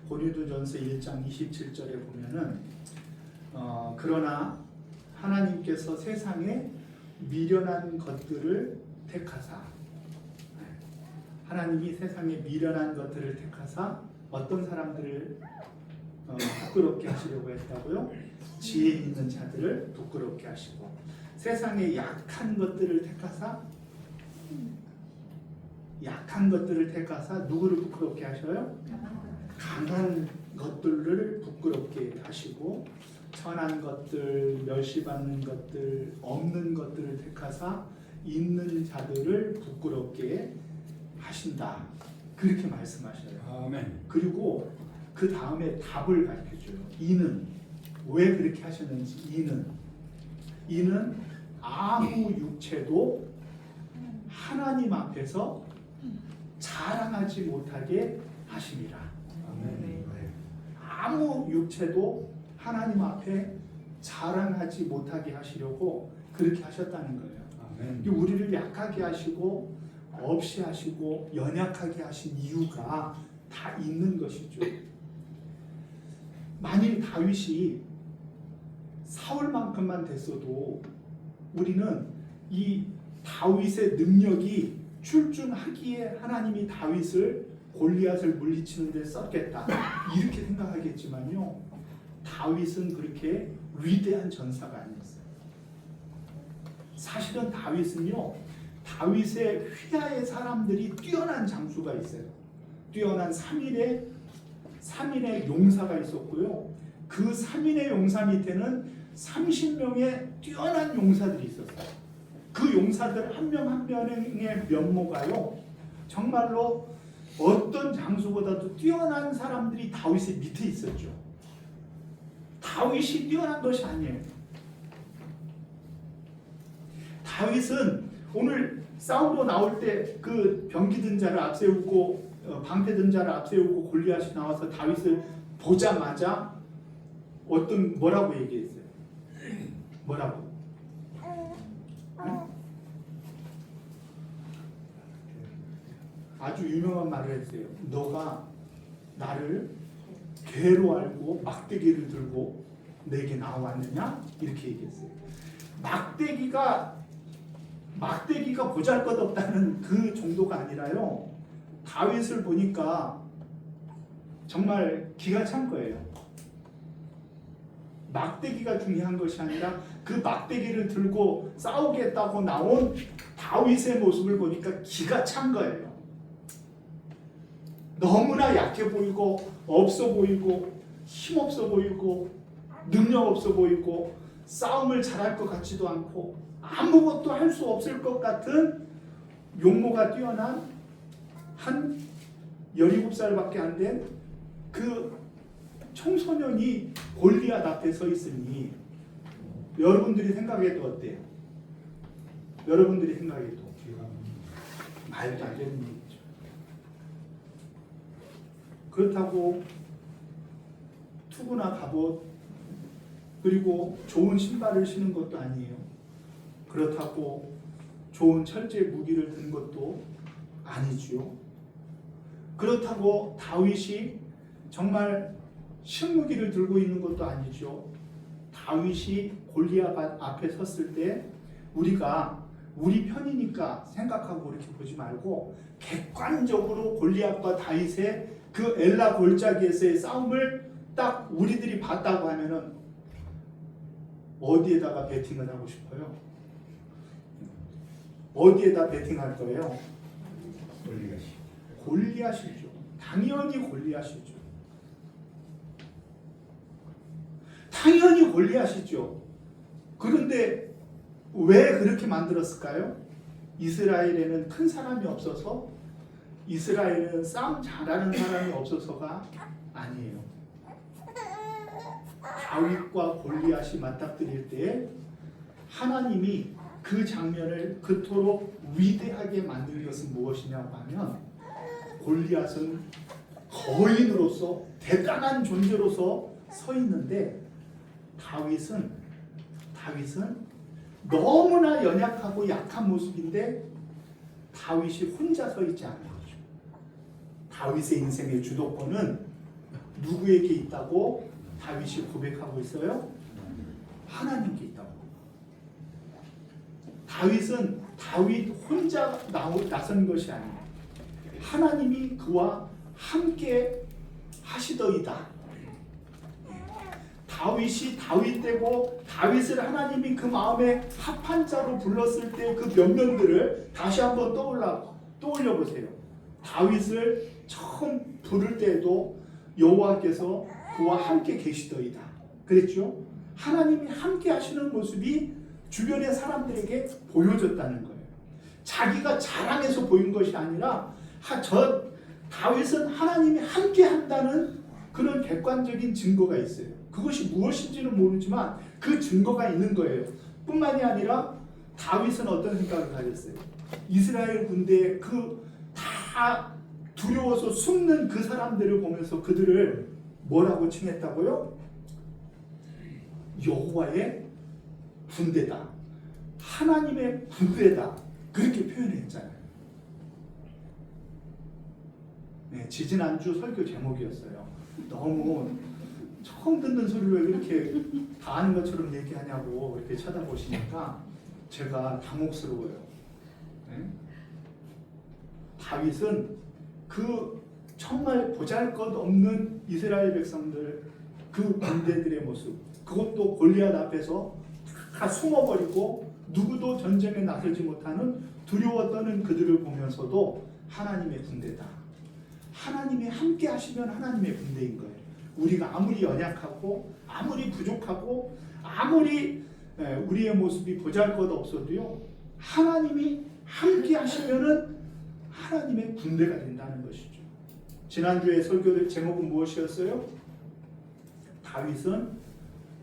고린도전서 1장 27절에 보면은 그러나 하나님께서 세상에 미련한 것들을 택하사, 하나님이 세상에 미련한 것들을 택하사 어떤 사람들을 부끄럽게 하시려고 했다고요? 지혜 있는 자들을 부끄럽게 하시고, 세상에 약한 것들을 택하사, 약한 것들을 택하사 누구를 부끄럽게 하셔요? 강한 것들을 부끄럽게 하시고, 천한 것들, 멸시받는 것들, 없는 것들을 택하사 있는 자들을 부끄럽게 하신다. 그렇게 말씀하셔요. 아멘. 그리고 그 다음에 답을 가르쳐줘요. 이는 왜 그렇게 하셨는지. 이는 아무 육체도 하나님 앞에서 자랑하지 못하게 하심이라. 아멘. 아무 육체도 하나님 앞에 자랑하지 못하게 하시려고 그렇게 하셨다는 거예요. 아멘. 우리를 약하게 하시고 없이 하시고 연약하게 하신 이유가 다 있는 것이죠. 만일 다윗이 사울만큼만 됐어도 우리는 이 다윗의 능력이 출중하기에 하나님이 다윗을 골리앗을 물리치는 데 썼겠다 이렇게 생각하겠지만요, 다윗은 그렇게 위대한 전사가 아니었어요. 사실은 다윗은요, 다윗의 휘하의 사람들이 뛰어난 장수가 있어요. 뛰어난 3인의 용사가 있었고요, 그 3인의 용사 밑에는 30명의 뛰어난 용사들이 있었어요. 그 용사들 한 명 한 명의 면모가요, 정말로 어떤 장수보다도 뛰어난 사람들이 다윗의 밑에 있었죠. 다윗이 뛰어난 것이 아니에요. 다윗은 오늘 싸우러 나올 때 그 병기든 자를 앞세우고 방패든 자를 앞세우고 골리앗이 나와서 다윗을 보자마자 뭐라고 얘기했어요? 뭐라고? 아주 유명한 말을 했어요. 너가 나를 개로 알고 막대기를 들고 내게 나왔느냐? 이렇게 얘기했어요. 막대기가 보잘것없다는 그 정도가 아니라요, 다윗을 보니까 정말 기가 찬 거예요. 막대기가 중요한 것이 아니라 그 막대기를 들고 싸우겠다고 나온 다윗의 모습을 보니까 기가 찬 거예요. 너무나 약해 보이고 없어 보이고 힘없어 보이고 능력 없어 보이고 싸움을 잘할 것 같지도 않고 아무것도 할 수 없을 것 같은 용모가 뛰어난 한 17살밖에 안 된 그 청소년이 골리앗 앞에 서 있으니 여러분들이 생각해도 어때요? 여러분들이 생각해도 말도 안 되는 얘기죠. 그렇다고 투구나 갑옷 그리고 좋은 신발을 신은 것도 아니에요. 그렇다고 좋은 철제 무기를 든 것도 아니지요. 그렇다고 다윗이 정말 신무기를 들고 있는 것도 아니죠. 다윗이 골리앗 앞에 섰을 때 우리가 우리 편이니까 생각하고 이렇게 보지 말고 객관적으로 골리앗과 다윗의 그 엘라 골짜기에서의 싸움을 딱 우리들이 봤다고 하면은 어디에다가 베팅을 하고 싶어요? 어디에다 베팅할 거예요? 골리앗이죠. 당연히 골리앗이죠. 당연히 골리앗이죠. 그런데 왜 그렇게 만들었을까요? 이스라엘에는 큰 사람이 없어서, 이스라엘은 싸움 잘하는 사람이 없어서가 아니에요. 다윗과 골리앗이 맞닥뜨릴 때 하나님이 그 장면을 그토록 위대하게 만든 것은 무엇이냐고 하면, 골리앗은 거인으로서 대단한 존재로서 서 있는데 다윗은 너무나 연약하고 약한 모습인데 다윗이 혼자 서 있지 않은 거죠. 다윗의 인생의 주도권은 누구에게 있다고 다윗이 고백하고 있어요? 하나님께 있다고. 다윗은 다윗 혼자 나선 것이 아니에요. 하나님이 그와 함께 하시더이다. 다윗이 다윗 되고 다윗을 하나님이 그 마음에 합한 자로 불렀을 때 그 면면들을 다시 한번 떠올려 보세요. 다윗을 처음 부를 때에도 여호와께서 그와 함께 계시더이다 그랬죠. 하나님이 함께 하시는 모습이 주변의 사람들에게 보여졌다는 거예요. 자기가 자랑해서 보인 것이 아니라 다윗은 하나님이 함께 한다는 그런 객관적인 증거가 있어요. 그것이 무엇인지는 모르지만 그 증거가 있는 거예요. 뿐만이 아니라 다윗은 어떤 생각을 가졌어요? 이스라엘 군대에 다 두려워서 숨는 그 사람들을 보면서 그들을 뭐라고 칭했다고요? 여호와의 군대다. 하나님의 군대다. 그렇게 표현했잖아요. 네, 지지난주 설교 제목이었어요. 너무 처음 듣는 소리를 왜 그렇게 다 아는 것처럼 얘기하냐고 이렇게 쳐다보시니까 제가 당혹스러워요. 네? 다윗은 그 정말 보잘것없는 이스라엘 백성들 그 군대들의 모습, 그것도 골리앗 앞에서 다 숨어버리고 누구도 전쟁에 나서지 못하는 두려워 떠는 그들을 보면서도 하나님의 군대다. 하나님이 함께 하시면 하나님의 군대인 거예요. 우리가 아무리 연약하고 아무리 부족하고 아무리 우리의 모습이 보잘것없어도요, 하나님이 함께 하시면은 하나님의 군대가 된다는 것이죠. 지난주에 설교 제목은 무엇이었어요? 다윗은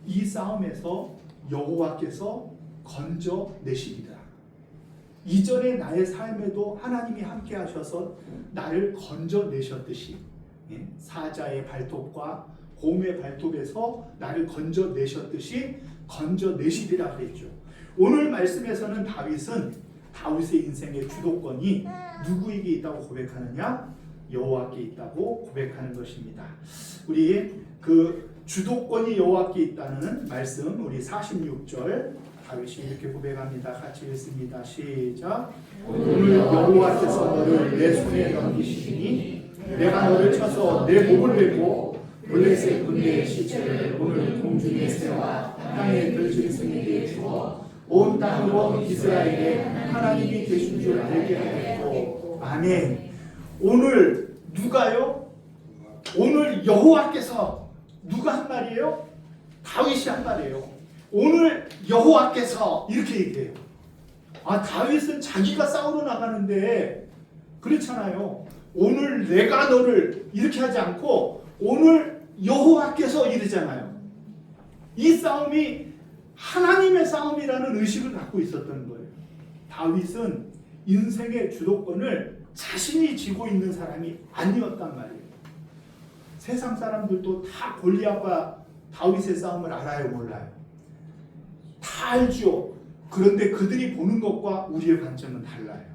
이 싸움에서 여호와께서 건져내시리라. 이전의 나의 삶에도 하나님이 함께 하셔서 나를 건져내셨듯이, 사자의 발톱과 곰의 발톱에서 나를 건져내셨듯이 건져내시리라 그랬죠. 오늘 말씀에서는 다윗의 인생의 주도권이 누구에게 있다고 고백하느냐? 여호와께 있다고 고백하는 것입니다. 우리 그 주도권이 여호와께 있다는 말씀, 우리 46절 다윗이 이렇게 고백합니다. 같이 읽습니다. 시작. 오늘 여호와께서 너를 내 손에 넘기시니 내가 너를 쳐서 내 목을 베고 블레셋 군대의 시체를 오늘 공중에 세워 땅의 들짐승에게 주어 온 땅으로 이스라엘에 하나님이 계신 줄 알게 하였고. 아멘. 오늘 누가요? 오늘 여호와께서. 누가 한 말이에요? 다윗이 한 말이에요. 오늘 여호와께서 이렇게 얘기해요. 다윗은 자기가 싸우러 나가는데 그렇잖아요. 오늘 내가 너를 이렇게 하지 않고 오늘 여호와께서 이러잖아요. 이 싸움이 하나님의 싸움이라는 의식을 갖고 있었던 거예요. 다윗은 인생의 주도권을 자신이 쥐고 있는 사람이 아니었단 말이에요. 세상 사람들도 다 골리앗과 다윗의 싸움을 알아요, 몰라요? 다 알죠. 그런데 그들이 보는 것과 우리의 관점은 달라요.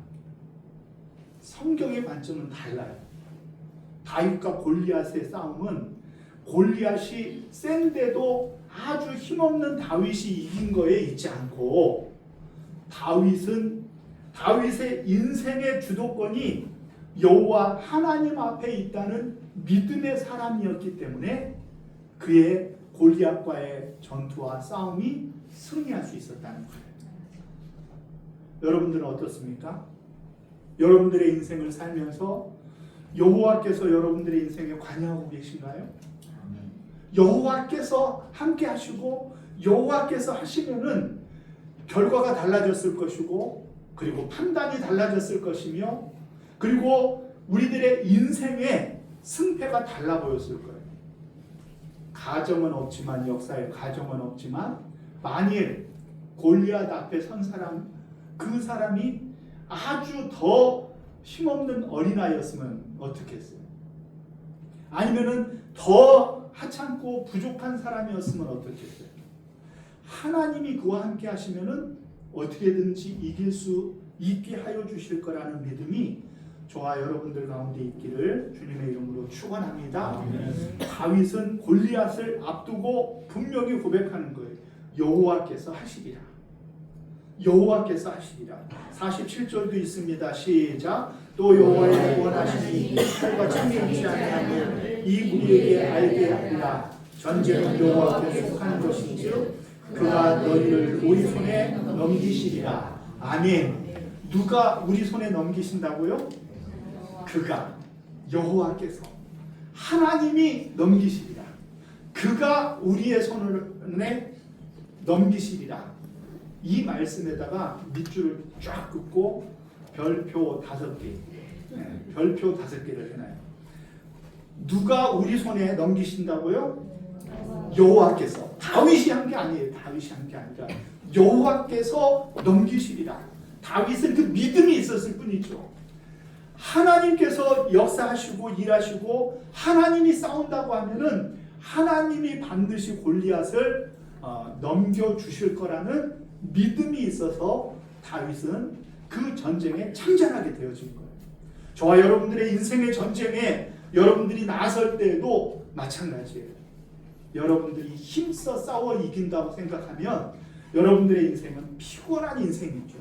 성경의 관점은 달라요. 다윗과 골리앗의 싸움은 골리앗이 센데도 아주 힘없는 다윗이 이긴 거에 있지 않고, 다윗의 인생의 주도권이 여호와 하나님 앞에 있다는 믿음의 사람이었기 때문에 그의 골리앗과의 전투와 싸움이 승리할 수 있었다는 거예요. 여러분들은 어떻습니까? 여러분들의 인생을 살면서 여호와께서 여러분들의 인생에 관여하고 계신가요? 여호와께서 함께 하시고 여호와께서 하시면은 결과가 달라졌을 것이고, 그리고 판단이 달라졌을 것이며, 그리고 우리들의 인생의 승패가 달라 보였을 거예요. 가정은 없지만, 역사에 가정은 없지만, 만일 골리앗 앞에 선 사람, 그 사람이 아주 더 힘없는 어린아이였으면 어떻게 했어요? 아니면은 더 하찮고 부족한 사람이었으면 어떻게 했어요? 하나님이 그와 함께 하시면은 어떻게든지 이길 수 있게 하여 주실 거라는 믿음이 저와 여러분들 가운데 있기를 주님의 이름으로 축원합니다. 다윗은 골리앗을 앞두고 분명히 고백하는 거예요. 여호와께서 하시리라. 여호와께서 하시리라. 47절도 있습니다. 시작. 또 여호와의 구원하시니 칼과 창이 있지 아니하며 이 무리에게 알게 하리라. 전쟁은 여호와께 속하는 것인즉 그가 너희를 우리 손에 넘기시리라. 아멘. 누가 우리 손에 넘기신다고요? 그가, 여호와께서, 하나님이 넘기시리라. 그가 우리의 손에 넘기시리라. 이 말씀에다가 밑줄을 쫙 긋고 별표 5개, 별표 5개를 해놔요. 누가 우리 손에 넘기신다고요? 여호와께서. 다윗이 한 게 아니에요. 다윗이 한 게 아니라 여호와께서 넘기시리라. 다윗은 그 믿음이 있었을 뿐이죠. 하나님께서 역사하시고 일하시고 하나님이 싸운다고 하면은 하나님이 반드시 골리앗을 넘겨주실 거라는 믿음이 있어서 다윗은 그 전쟁에 참전하게 되어진 거예요. 저와 여러분들의 인생의 전쟁에 여러분들이 나설 때에도 마찬가지예요. 여러분들이 힘써 싸워 이긴다고 생각하면 여러분들의 인생은 피곤한 인생이죠.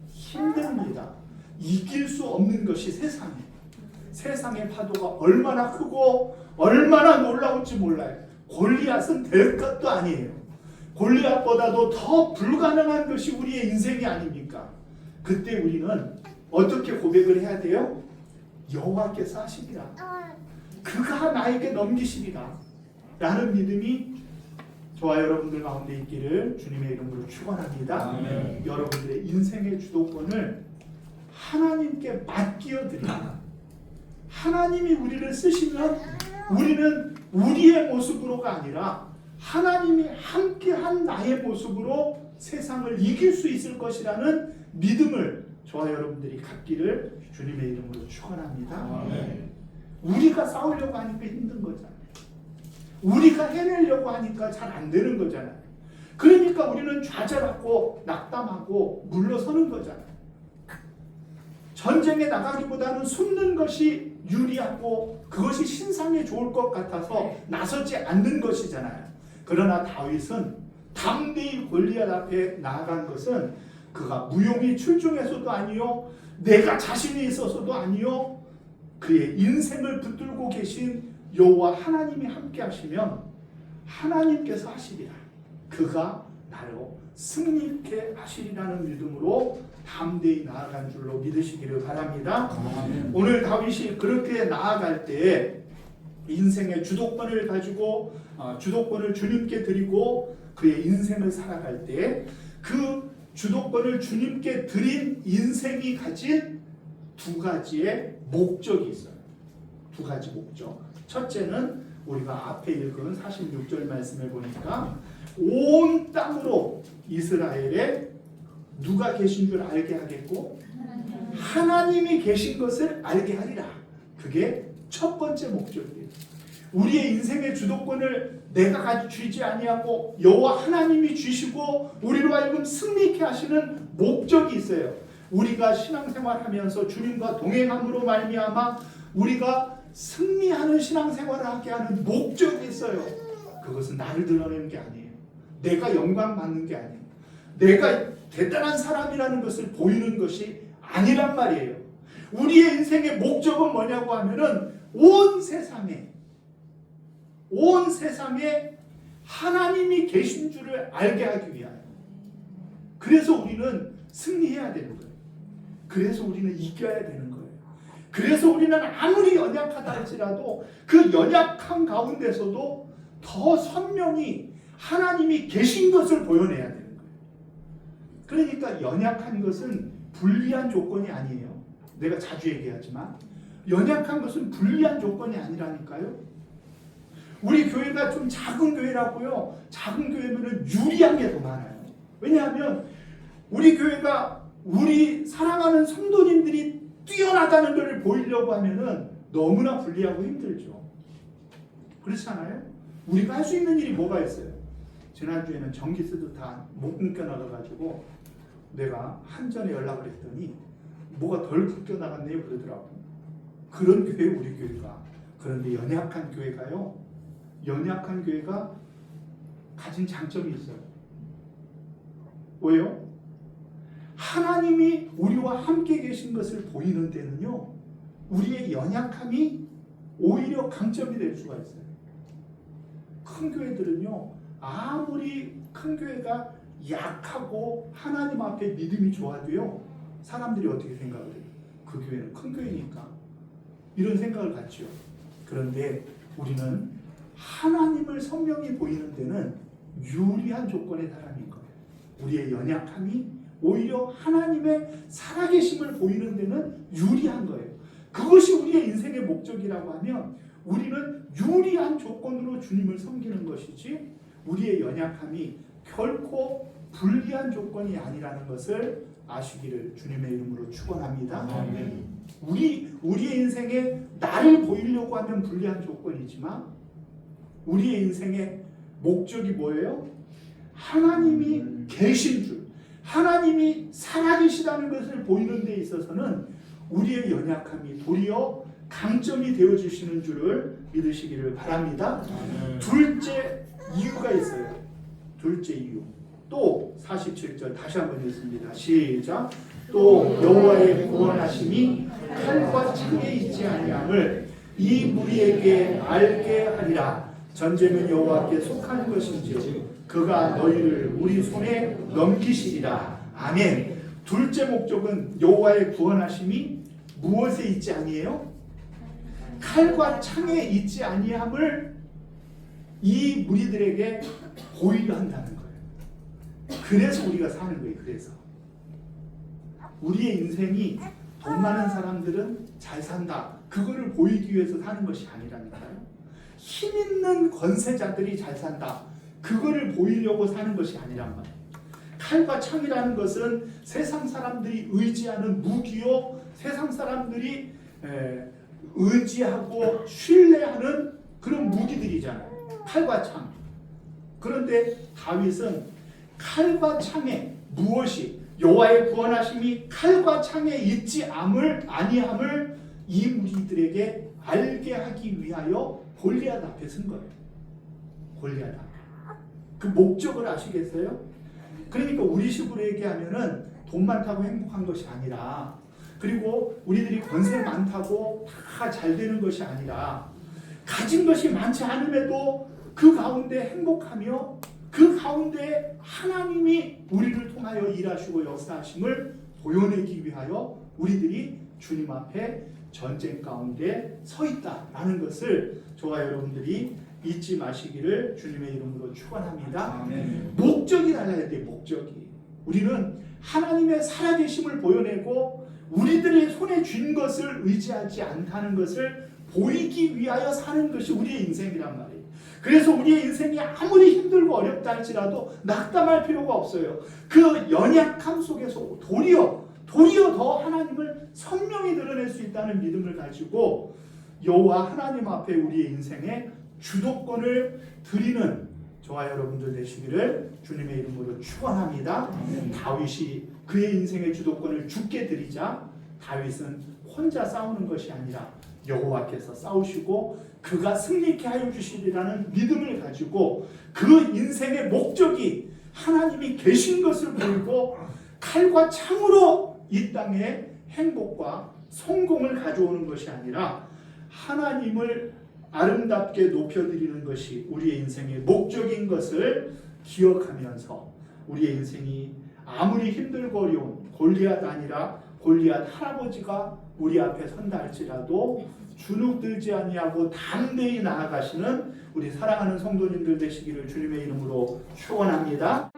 힘듭니다. 이길 수 없는 것이 세상이에요. 세상의 파도가 얼마나 크고 얼마나 놀라울지 몰라요. 골리앗은 될 것도 아니에요. 골리앗보다도 더 불가능한 것이 우리의 인생이 아닙니까? 그때 우리는 어떻게 고백을 해야 돼요? 여호와께서 하시리라. 그가 나에게 넘기시리라. 라는 믿음이 저와 여러분들 가운데 있기를 주님의 이름으로 축원합니다. 아멘. 여러분들의 인생의 주도권을 하나님께 맡겨 드립니다. 하나님이 우리를 쓰시면 우리는 우리의 모습으로가 아니라 하나님이 함께한 나의 모습으로 세상을 이길 수 있을 것이라는 믿음을 저와 여러분들이 갖기를 주님의 이름으로 축원합니다. 아멘. 우리가 싸우려고 하니까 힘든 거잖아요. 우리가 해내려고 하니까 잘 안 되는 거잖아요. 그러니까 우리는 좌절하고 낙담하고 물러서는 거잖아요. 전쟁에 나가기보다는 숨는 것이 유리하고 그것이 신상에 좋을 것 같아서 나서지 않는 것이잖아요. 그러나 다윗은 담대히 골리앗 앞에 나아간 것은 그가 무용이 출중해서도 아니요, 내가 자신이 있어서도 아니요, 그의 인생을 붙들고 계신 여호와 하나님이 함께 하시면 하나님께서 하시리라. 그가 나로 승리케 하시리라는 믿음으로 담대히 나아간 줄로 믿으시기를 바랍니다. 오늘 다윗이 그렇게 나아갈 때 인생의 주도권을 가지고 주도권을 주님께 드리고 그의 인생을 살아갈 때 그 주도권을 주님께 드린 인생이 가진 두 가지의 목적이 있어요. 두 가지 목적. 첫째는 우리가 앞에 읽은 46절 말씀을 보니까 온 땅으로 이스라엘에 누가 계신 줄 알게 하겠고 하나님이 계신 것을 알게 하리라. 그게 첫 번째 목적이에요. 우리의 인생의 주도권을 내가 쥐지 아니하고 여호와 하나님이 쥐시고 우리로 하여금 승리케 하시는 목적이 있어요. 우리가 신앙생활하면서 주님과 동행함으로 말미암아 우리가 승리하는 신앙생활을 하게 하는 목적이 있어요. 그것은 나를 드러내는 게 아니에요. 내가 영광 받는 게 아니에요. 내가 대단한 사람이라는 것을 보이는 것이 아니란 말이에요. 우리의 인생의 목적은 뭐냐고 하면은 온 세상에 하나님이 계신 줄을 알게 하기 위하여. 그래서 우리는 승리해야 되는 거예요. 그래서 우리는 이겨야 되는 거예요. 그래서 우리는 아무리 연약하다 할지라도 그 연약함 가운데서도 더 선명히 하나님이 계신 것을 보여내야 되는 거예요. 그러니까 연약한 것은 불리한 조건이 아니에요. 내가 자주 얘기하지만 연약한 것은 불리한 조건이 아니라니까요. 우리 교회가 좀 작은 교회라고요. 작은 교회면은 유리한 게 더 많아요. 왜냐하면 우리 교회가 우리 사랑하는 성도님들이 뛰어나다는 것을 보이려고 하면은 너무나 불리하고 힘들죠. 그렇잖아요? 우리가 할 수 있는 일이 뭐가 있어요? 지난주에는 전기세도 다 못 끊겨 나가가지고 내가 한전에 연락을 했더니 뭐가 덜 끊겨 나갔네요 그러더라고. 그런 교회 우리 교회가. 그런데 연약한 교회가요. 연약한 교회가 가진 장점이 있어요. 왜요? 하나님이 우리와 함께 계신 것을 보이는 데는요, 우리의 연약함이 오히려 강점이 될 수가 있어요. 큰 교회들은요, 아무리 큰 교회가 약하고 하나님 앞에 믿음이 좋아도요, 사람들이 어떻게 생각을 해요? 그 교회는 큰 교회니까 이런 생각을 갖죠. 그런데 우리는 하나님을 선명히 보이는 데는 유리한 조건의 사람인 거예요. 우리의 연약함이 오히려 하나님의 살아계심을 보이는 데는 유리한 거예요. 그것이 우리의 인생의 목적이라고 하면 우리는 유리한 조건으로 주님을 섬기는 것이지 우리의 연약함이 결코 불리한 조건이 아니라는 것을 아시기를 주님의 이름으로 축원합니다. 우리의 인생에 나를 보이려고 하면 불리한 조건이지만 우리의 인생의 목적이 뭐예요? 하나님이 계신 줄, 하나님이 살아계시다는 것을 보이는 데 있어서는 우리의 연약함이 도리어 강점이 되어주시는 줄을 믿으시기를 바랍니다. 둘째 이유가 있어요. 둘째 이유. 또 47절 다시 한번 읽습니다. 시작. 또 여호와의 구원하심이 칼과 창에 있지 아니함을 이 무리에게 알게 하리라. 전쟁은 여호와께 속한 것인지요 그가 너희를 우리 손에 넘기시리라. 아멘. 둘째 목적은 여호와의 구원하심이 무엇에 있지 아니에요? 칼과 창에 있지 아니함을 이 무리들에게 보이려 한다는 거예요. 그래서 우리가 사는 거예요. 그래서 우리의 인생이 돈 많은 사람들은 잘 산다, 그거를 보이기 위해서 사는 것이 아니라니까요. 힘 있는 권세자들이 잘 산다, 그거를 보이려고 사는 것이 아니란 말이에요. 칼과 창이라는 것은 세상 사람들이 의지하는 무기요, 세상 사람들이 의지하고 신뢰하는 그런 무기들이잖아요. 칼과 창. 그런데 다윗은 칼과 창에 무엇이 여호와의 구원하심이 칼과 창에 있지 아니함을 이 무리들에게 알게 하기 위하여 골리앗 앞에 선 거예요. 골리앗 앞에. 그 목적을 아시겠어요? 그러니까 우리 식으로 얘기하면은 돈 많다고 행복한 것이 아니라, 그리고 우리들이 권세 많다고 다 잘 되는 것이 아니라, 가진 것이 많지 않음에도 그 가운데 행복하며 그 가운데 하나님이 우리를 통하여 일하시고 역사하심을 보여내기 위하여 우리들이 주님 앞에 전쟁 가운데 서 있다라는 것을 저와 여러분들이 잊지 마시기를 주님의 이름으로 축원합니다. 아멘. 목적이 달라야 돼요. 목적이. 우리는 하나님의 살아계심을 보여내고 우리들의 손에 쥔 것을 의지하지 않다는 것을 보이기 위하여 사는 것이 우리의 인생이란 말이에요. 그래서 우리의 인생이 아무리 힘들고 어렵다 할지라도 낙담할 필요가 없어요. 그 연약함 속에서 도리어 더 하나님을 선명히 드러낼 수 있다는 믿음을 가지고 여호와 하나님 앞에 우리의 인생에 주도권을 드리는 저와 여러분들 되시기를 주님의 이름으로 축원합니다. 다윗이 그의 인생의 주도권을 주께 드리자 다윗은 혼자 싸우는 것이 아니라 여호와께서 싸우시고 그가 승리케 하여 주시리라는 믿음을 가지고 그 인생의 목적이 하나님이 계신 것을 보이고 칼과 창으로 이 땅에 행복과 성공을 가져오는 것이 아니라 하나님을 아름답게 높여드리는 것이 우리의 인생의 목적인 것을 기억하면서 우리의 인생이 아무리 힘들고 어려운 골리앗 아니라 골리앗 할아버지가 우리 앞에 선다 할지라도 주눅들지 아니하고 담대히 나아가시는 우리 사랑하는 성도님들 되시기를 주님의 이름으로 축원합니다.